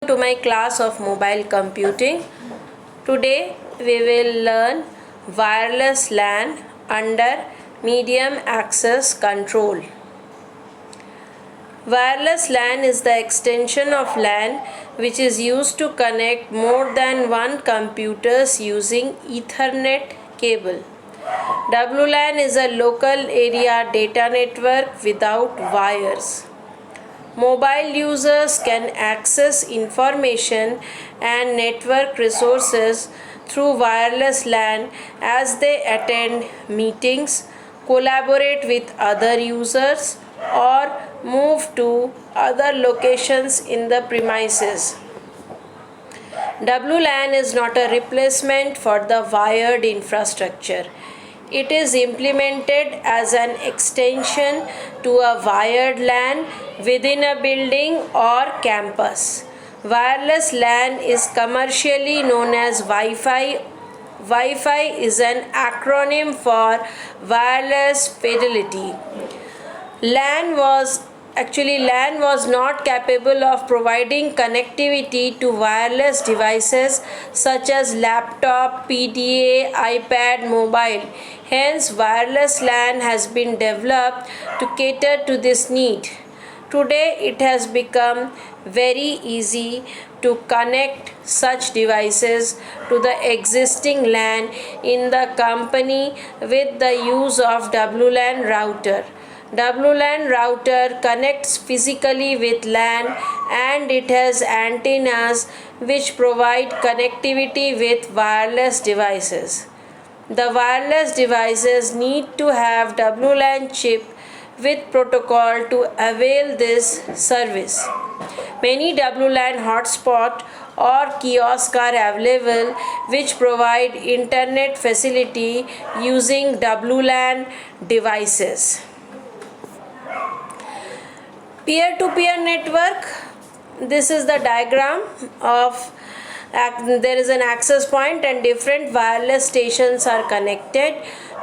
To my class of mobile computing. Today we will learn wireless LAN under medium access control. Wireless LAN is the extension of LAN which is used to connect more than one computers using Ethernet cable. WLAN is a local area data network without wires. Mobile users can access information and network resources through wireless LAN as they attend meetings, collaborate with other users, or move to other locations in the premises. WLAN is not a replacement for the wired infrastructure. It is implemented as an extension to a wired LAN within a building or campus. Wireless LAN is commercially known as Wi-Fi. Wi-Fi is an acronym for Wireless Fidelity. LAN was not capable of providing connectivity to wireless devices such as laptop, PDA, iPad, mobile. Hence, wireless LAN has been developed to cater to this need. Today, it has become very easy to connect such devices to the existing LAN in the company with the use of WLAN router. WLAN router connects physically with LAN and it has antennas which provide connectivity with wireless devices. The wireless devices need to have WLAN chip with protocol to avail this service. Many WLAN hotspot or kiosks are available which provide internet facility using WLAN devices. Peer-to-peer network. This is the diagram of there is an access point and different wireless stations are connected.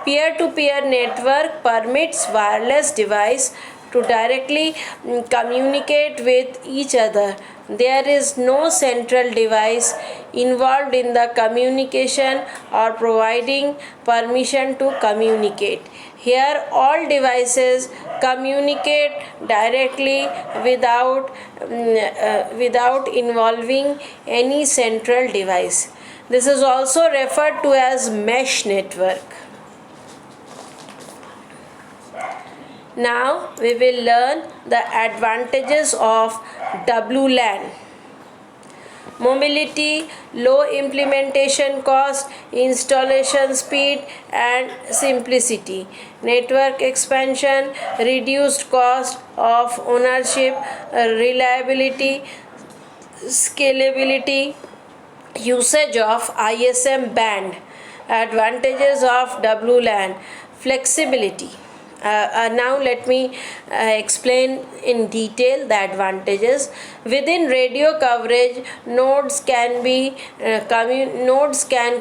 Peer-to-peer network permits wireless device to directly communicate with each other. There is no central device involved in the communication or providing permission to communicate. Here all devices communicate directly without involving any central device. This is also referred to as mesh network. Now we will learn the advantages of WLAN. Mobility, low implementation cost, installation speed and simplicity. Network expansion, reduced cost of ownership, reliability, scalability, usage of ISM band. Advantages of WLAN. Flexibility. Now let me explain in detail the advantages. Within radio coverage, nodes can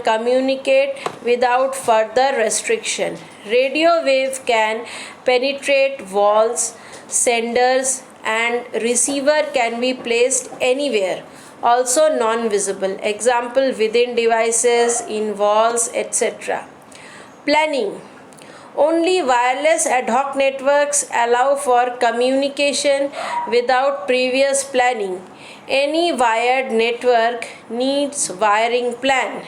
communicate without further restriction. Radio wave can penetrate walls, senders and receiver can be placed anywhere. Also non-visible. Example, within devices, in walls, etc. Planning. Only wireless ad hoc networks allow for communication without previous planning. Any wired network needs wiring plan.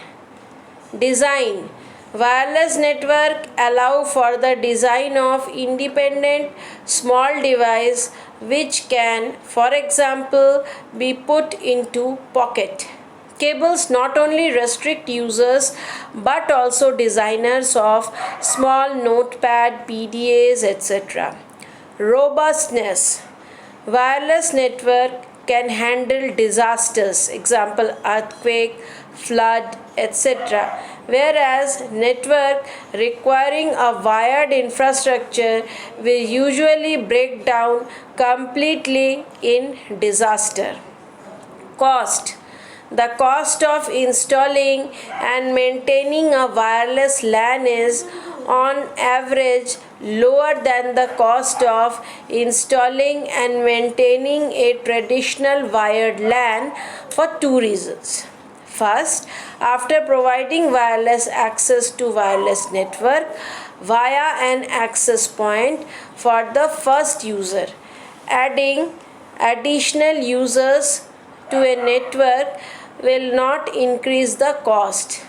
Design. Wireless network allow for the design of independent small device which can, for example, be put into pocket. Cables not only restrict users but also designers of small notepad, PDAs, etc. Robustness. Wireless network can handle disasters, example earthquake, flood, etc. Whereas network requiring a wired infrastructure will usually break down completely in disaster. Cost. The cost of installing and maintaining a wireless LAN is on average lower than the cost of installing and maintaining a traditional wired LAN for two reasons. First, after providing wireless access to wireless network via an access point for the first user, adding additional users to a network will not increase the cost.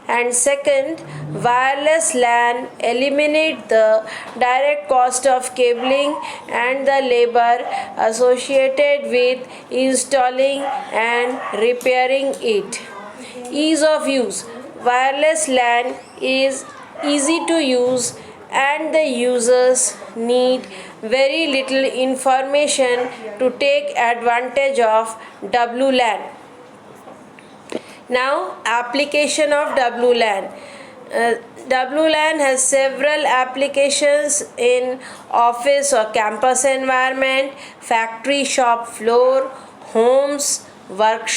And second, wireless LAN eliminate the direct cost of cabling and the labor associated with installing and repairing it. Ease of use. Wireless LAN is easy to use and the users need very little information to take advantage of WLAN. Now, application of WLAN. WLAN has several applications in office or campus environment, factory shop floor, homes, work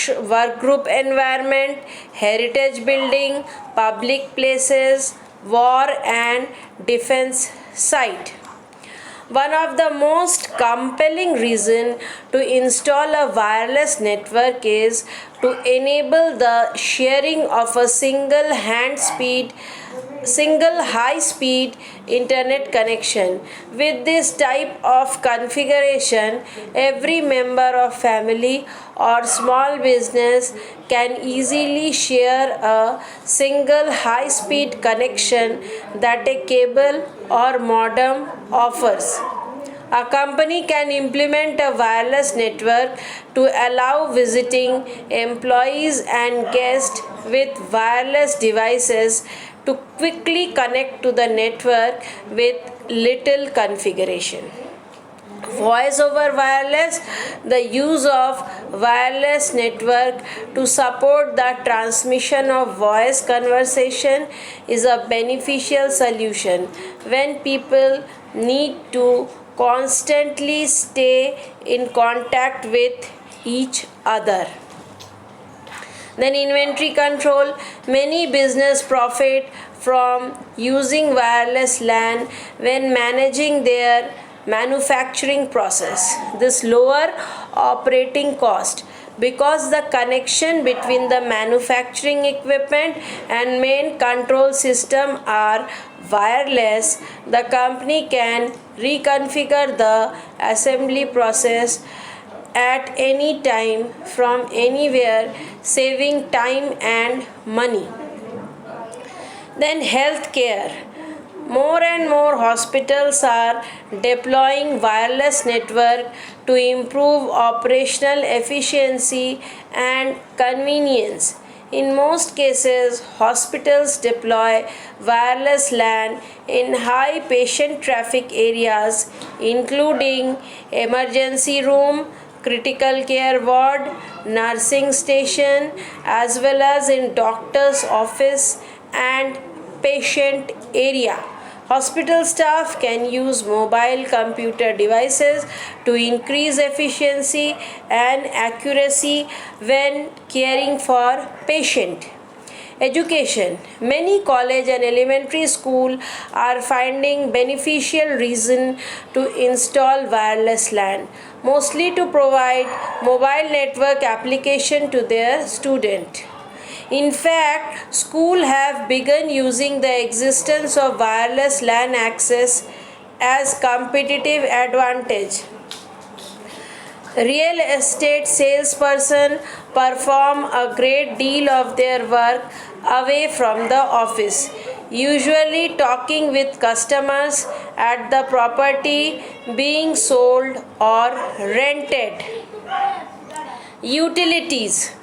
group environment, heritage building, public places, war and defense site. One of the most compelling reasons to install a wireless network is to enable the sharing of a single high speed internet connection. With this type of configuration, every member of family or small business can easily share a single high speed connection that a cable or modem offers. A company can implement a wireless network to allow visiting employees and guests with wireless devices to quickly connect to the network with little configuration. Voice over wireless. The use of wireless network to support the transmission of voice conversation is a beneficial solution when people need to constantly stay in contact with each other. Then inventory control. Many business profit from using wireless LAN when managing their manufacturing process. This lower operating cost because the connection between the manufacturing equipment and main control system are wireless. The company can reconfigure the assembly process at any time from anywhere, saving time and money. Then healthcare. More and more hospitals are deploying wireless network to improve operational efficiency and convenience. In most cases, hospitals deploy wireless LAN in high patient traffic areas, including emergency room, critical care ward, nursing station, as well as in doctor's office and patient area. Hospital staff can use mobile computer devices to increase efficiency and accuracy when caring for patient. Education. Many college and elementary school are finding beneficial reason to install wireless LAN, mostly to provide mobile network application to their student. In fact, schools have begun using the existence of wireless LAN access as competitive advantage. Real estate salesperson perform a great deal of their work away from the office, usually talking with customers at the property being sold or rented. Utilities.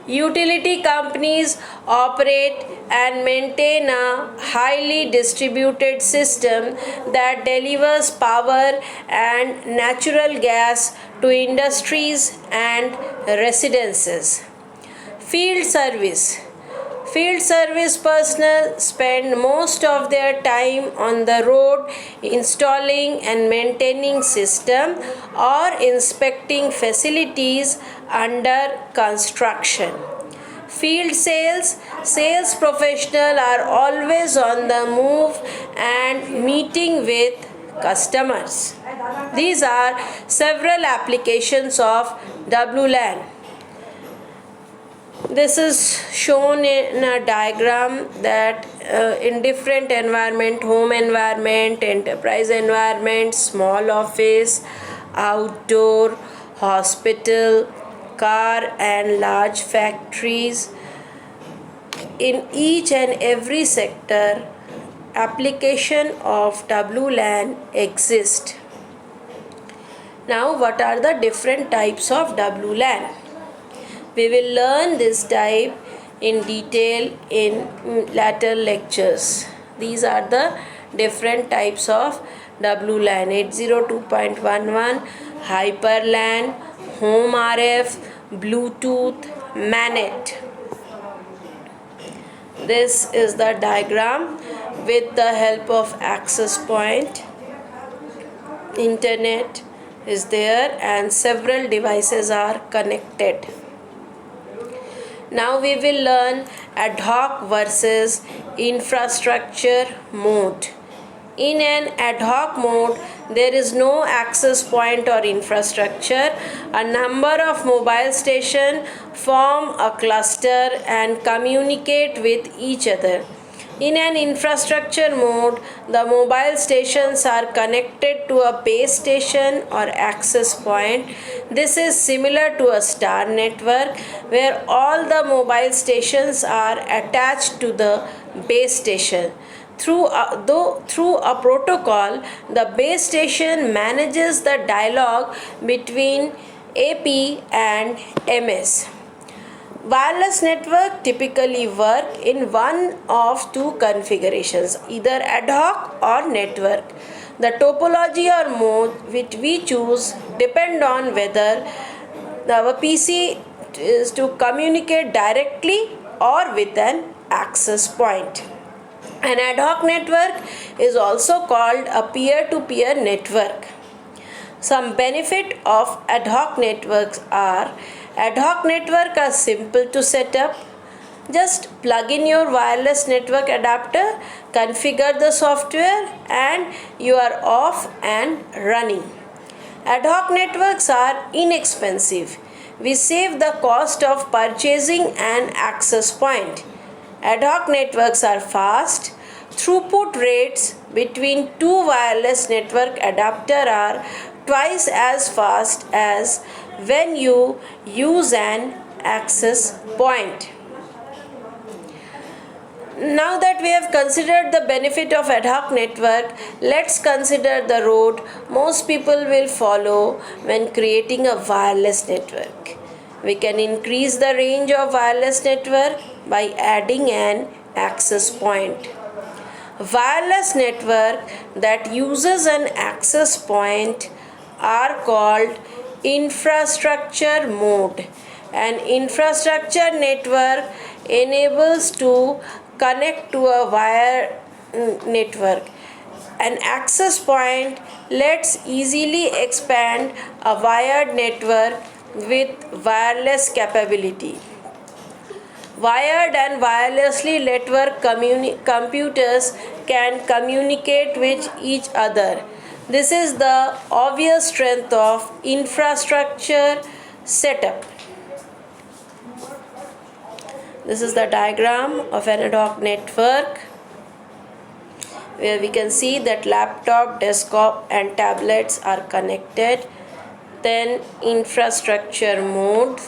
Utility companies operate and maintain a highly distributed system that delivers power and natural gas to industries and residences. Field service. Field service personnel spend most of their time on the road installing and maintaining system or inspecting facilities under construction. Field sales. Sales professionals are always on the move and meeting with customers. These are several applications of WLAN. This is shown in a diagram that in different environment, home environment, enterprise environment, small office, outdoor, hospital, car and large factories, in each and every sector application of WLAN exists. Now what are the different types of WLAN? We will learn this type in detail in later lectures. These are the different types of WLAN: 802.11, HyperLAN, Home RF, Bluetooth, MANET. This is the diagram with the help of access point. Internet is there and several devices are connected. Now we will learn ad hoc versus infrastructure mode. In an ad hoc mode, there is no access point or infrastructure. A number of mobile stations form a cluster and communicate with each other. In an infrastructure mode, the mobile stations are connected to a base station or access point. This is similar to a star network where all the mobile stations are attached to the base station. Through a protocol, the base station manages the dialogue between AP and MS. Wireless network typically work in one of two configurations, either ad hoc or network. The topology or mode which we choose depend on whether our PC is to communicate directly or with an access point. An ad hoc network is also called a peer-to-peer network. Some benefit of ad hoc networks are: ad hoc networks are simple to set up. Just plug in your wireless network adapter, configure the software, and you are off and running. Ad hoc networks are inexpensive. We save the cost of purchasing an access point. Ad hoc networks are fast. Throughput rates between two wireless network adapters are twice as fast as when you use an access point. Now that we have considered the benefit of ad hoc network, let's consider the road most people will follow when creating a wireless network. We can increase the range of wireless network by adding an access point. Wireless network that uses an access point are called infrastructure mode. An infrastructure network enables to connect to a wire network. An access point lets easily expand a wired network with wireless capability. Wired and wirelessly networked computers can communicate with each other. This is the obvious strength of infrastructure setup. This is the diagram of an ad hoc network where we can see that laptop, desktop and tablets are connected. Then infrastructure mode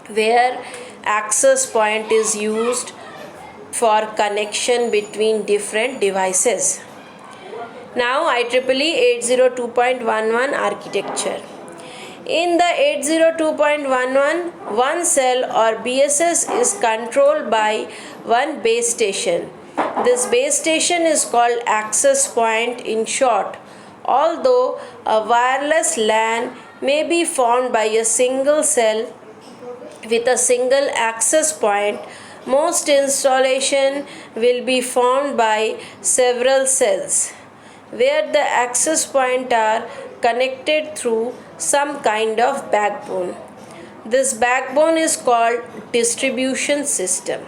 where access point is used for connection between different devices. Now IEEE 802.11 architecture. In the 802.11, one cell or BSS is controlled by one base station. This base station is called access point in short. Although a wireless LAN may be formed by a single cell with a single access point, most installation will be formed by several cells where the access points are connected through some kind of backbone. This backbone is called distribution system.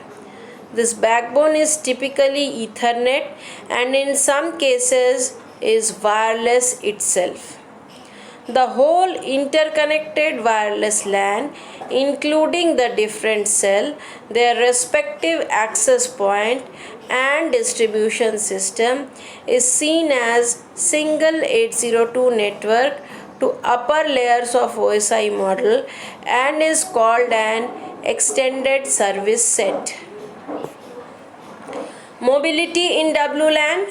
This backbone is typically Ethernet and in some cases is wireless itself. The whole interconnected wireless LAN, including the different cell, their respective access point and distribution system, is seen as single 802 network to upper layers of OSI model and is called an extended service set. Mobility in WLAN.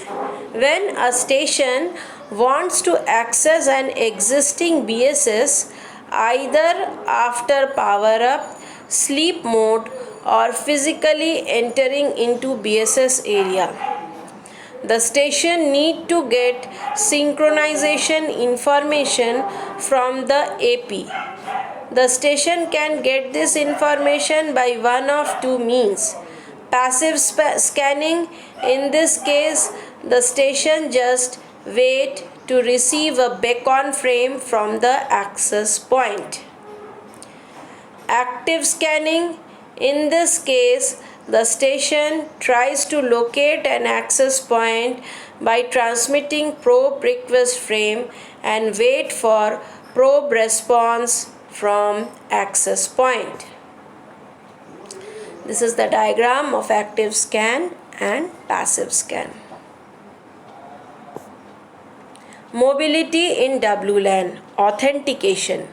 When a station wants to access an existing BSS either after power up, sleep mode, or physically entering into BSS area, the station need to get synchronization information from the AP. The station can get this information by one of two means. Passive scanning. In this case, the station just wait to receive a beacon frame from the access point. Active scanning. In this case, the station tries to locate an access point by transmitting probe request frame and wait for probe response from access point. This is the diagram of active scan and passive scan. Mobility in WLAN. Authentication.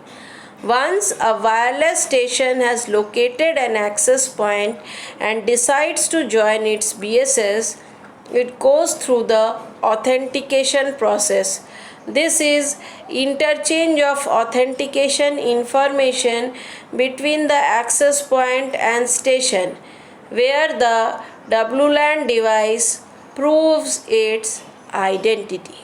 Once a wireless station has located an access point and decides to join its BSS, it goes through the authentication process. This is interchange of authentication information between the access point and station, where the WLAN device proves its identity.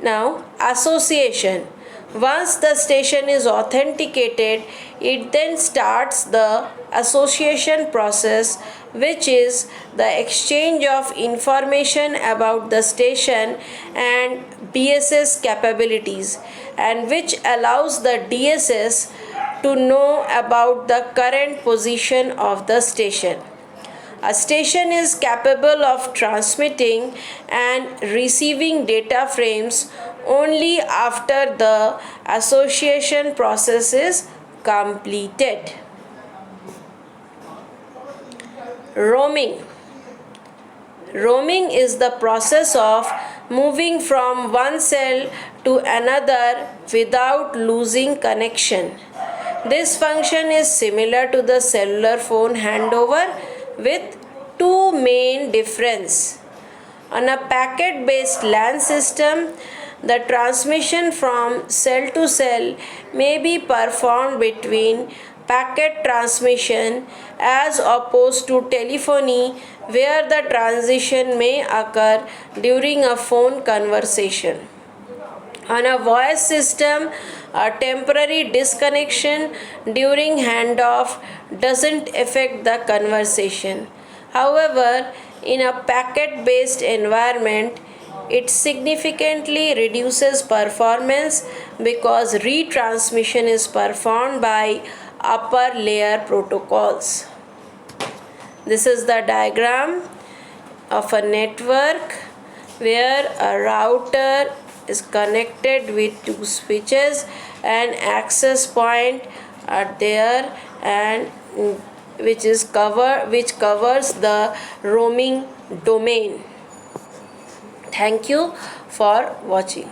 Now, association. Once the station is authenticated, it then starts the association process, which is the exchange of information about the station and BSS capabilities, and which allows the DSS to know about the current position of the station. A station is capable of transmitting and receiving data frames only after the association process is completed. Roaming. Roaming is the process of moving from one cell to another without losing connection. This function is similar to the cellular phone handover with two main differences. On a packet-based LAN system, the transmission from cell to cell may be performed between packet transmission as opposed to telephony, where the transition may occur during a phone conversation. On a voice system, a temporary disconnection during handoff doesn't affect the conversation. However, in a packet-based environment, it significantly reduces performance because retransmission is performed by upper layer protocols. This is the diagram of a network where a router is connected with two switches and access point are there, and which covers the roaming domain. Thank you for watching.